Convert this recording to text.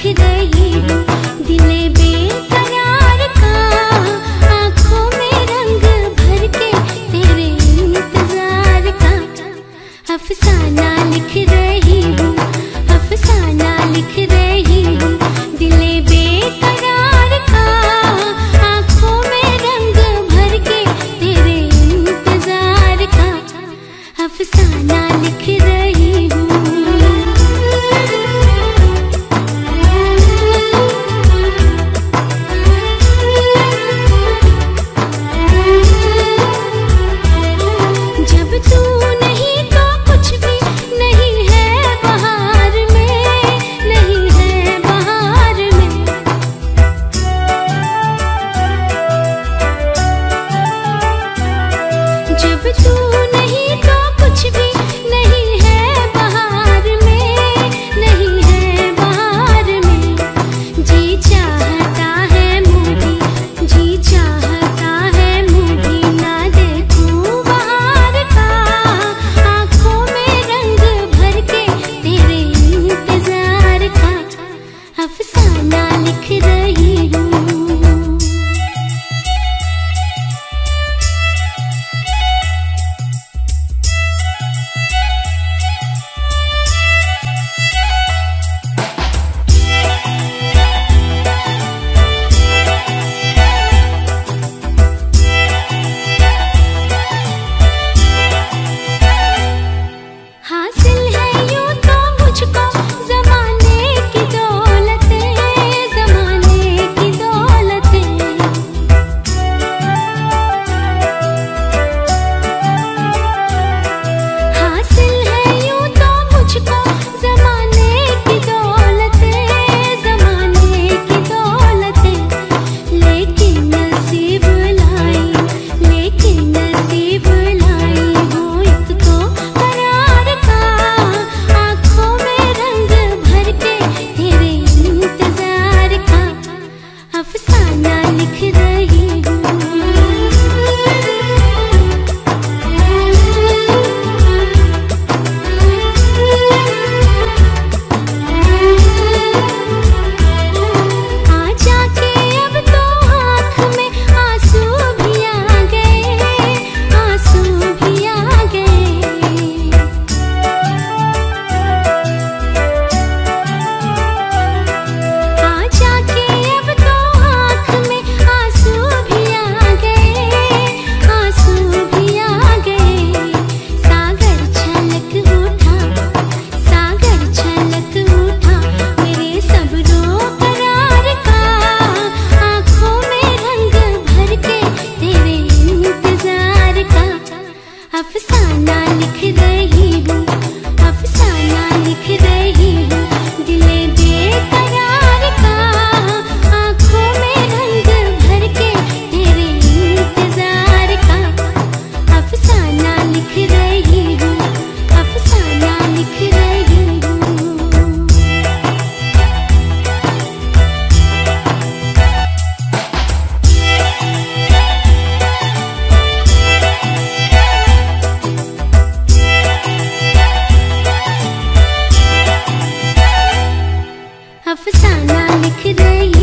लिख रही हूँ दिले बेकरार का, आँखों में रंग भर के तेरे इंतजार का। अफसाना लिख रही हूँ, अफसाना लिख रही हूँ दिले बेकरार का, आँखों में रंग भर के तेरे इंतजार का। अफसाना लिख रही हूँ। जब तू नहीं तो कुछ भी नहीं है बहार में, नहीं है बहार में। जब तू नहीं तो कुछ भी नहीं है बहार में, नहीं है बहार में। जी चाहता है मुझे, जी चाहता है मुझे ना देखूं बहार का, आँखों में रंग भर के तेरे इंतजार का। अफसाना लिख रही हूँ। हासिल है यूं तो मुझको ज़माने की दौलतें, ज़माने की दौलतें। हासिल है यूं तो मुझको ज़माने की दौलतें, ज़माने की दौलतें। लेकिन नसीब लाई, लेकिन नसीब लाई हो एक तो करार का, आँखों में रंग भर के तेरे इंतजार का। अफसाना लिख रही हूँ। आ जाके अब तो आँख में आंसू भी आ गए, आंसू भी आ गए। आ जाके अब तो आँख में आंसू भी आ गए, आंसू भी आ गए। सागर छलक उठा, सागर छलक उठा मेरे सब्रो करार का, आँखों में रंग भर के तेरे इंतजार का। अफसाना लिख रही हूँ, अफसाना लिख रही हूँ दिले बेकरार का, आँखों में रंग भर के तेरे इंतजार का। अफसाना लिख रही हूँ, अफसाना लिख रही हूँ। अफसाना लिख रही